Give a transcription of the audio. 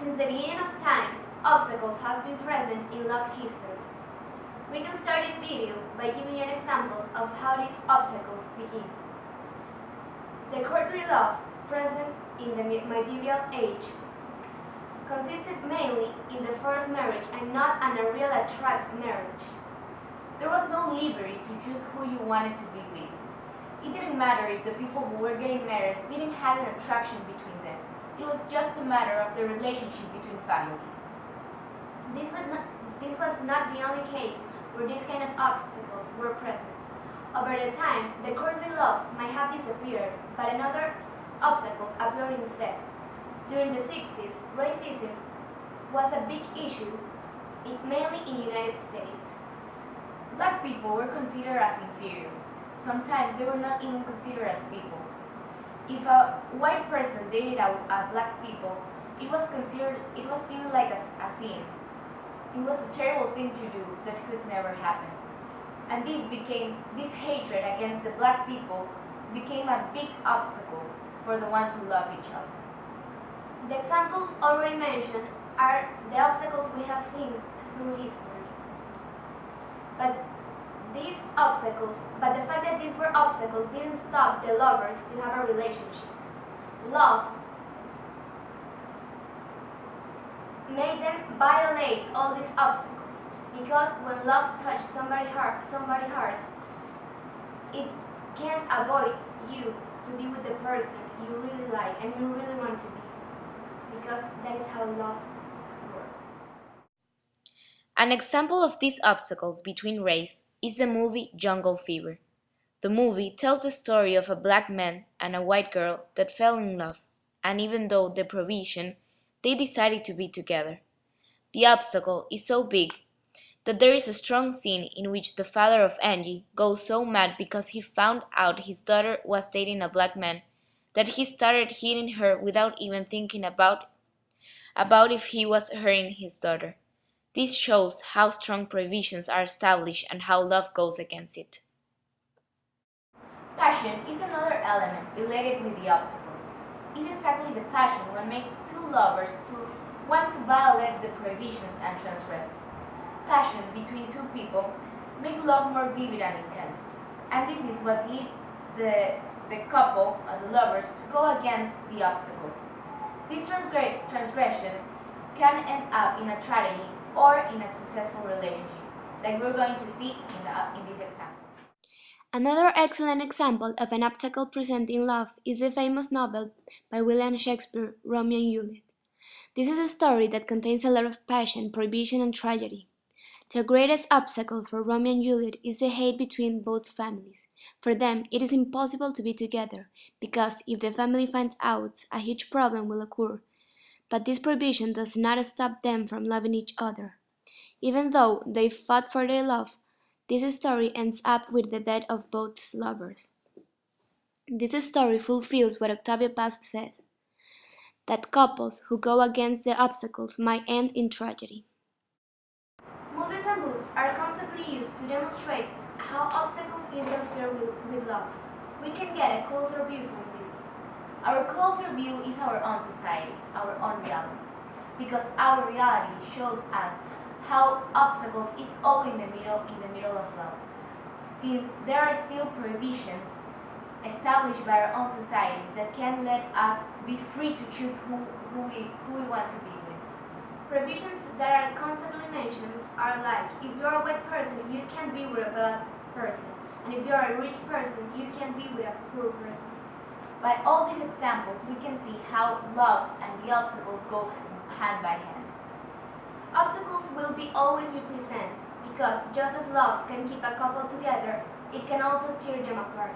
Since the beginning of time, obstacles have been present in love history. We can start this video by giving you an example of how these obstacles begin. The courtly love present in the medieval age consisted mainly in the forced marriage and not an a real attractive marriage. There was no liberty to choose who you wanted to be with. It didn't matter if the people who were getting married didn't have an attraction between them. It was just a matter of the relationship between families. This was not the only case where these kind of obstacles were present. Over the time, the courtly love might have disappeared, but another obstacles appeared instead. During the 60s, racism was a big issue, mainly in the United States. Black people were considered as inferior. Sometimes they were not even considered as people. If a white person dated a black people, it was seen like a sin. It was a terrible thing to do that could never happen. And this hatred against the black people became a big obstacle for the ones who love each other. The examples already mentioned are the obstacles we have seen through history. But the fact that these were obstacles didn't stop the lovers to have a relationship. Love made them violate all these obstacles, because when love touched somebody's heart, it can avoid you to be with the person you really like and you really want to be, because that is how love works. An example of these obstacles between race is the movie Jungle Fever. The movie tells the story of a black man and a white girl that fell in love, and even though the prohibition, they decided to be together. The obstacle is so big that there is a strong scene in which the father of Angie goes so mad because he found out his daughter was dating a black man that he started hitting her without even thinking about if he was hurting his daughter. This shows how strong prohibitions are established and how love goes against it. Passion is another element related with the obstacles. It's exactly the passion what makes two lovers to want to violate the prohibitions and transgress. Passion between two people makes love more vivid and intense, and this is what leads the couple, or the lovers, to go against the obstacles. This transgression can end up in a tragedy or in a successful relationship, like we're going to see in these examples. Another excellent example of an obstacle present in love is the famous novel by William Shakespeare, Romeo and Juliet. This is a story that contains a lot of passion, prohibition, and tragedy. The greatest obstacle for Romeo and Juliet is the hate between both families. For them, it is impossible to be together, because if the family finds out, a huge problem will occur. But this prohibition does not stop them from loving each other. Even though they fought for their love, this story ends up with the death of both lovers. This story fulfills what Octavio Paz said, that couples who go against the obstacles might end in tragedy. Movies and books are constantly used to demonstrate how obstacles interfere with love. We can get a closer view from this. Our closer view is our own society, our own reality, because our reality shows us how obstacles is all in the middle of love. Since there are still prohibitions established by our own societies that can let us be free to choose who we want to be with. Prohibitions that are constantly mentioned are like, if you are a white person, you can't be with a black person, and if you are a rich person, you can't be with a poor person. By all these examples, we can see how love and the obstacles go hand by hand. Obstacles will always be present, because just as love can keep a couple together, it can also tear them apart.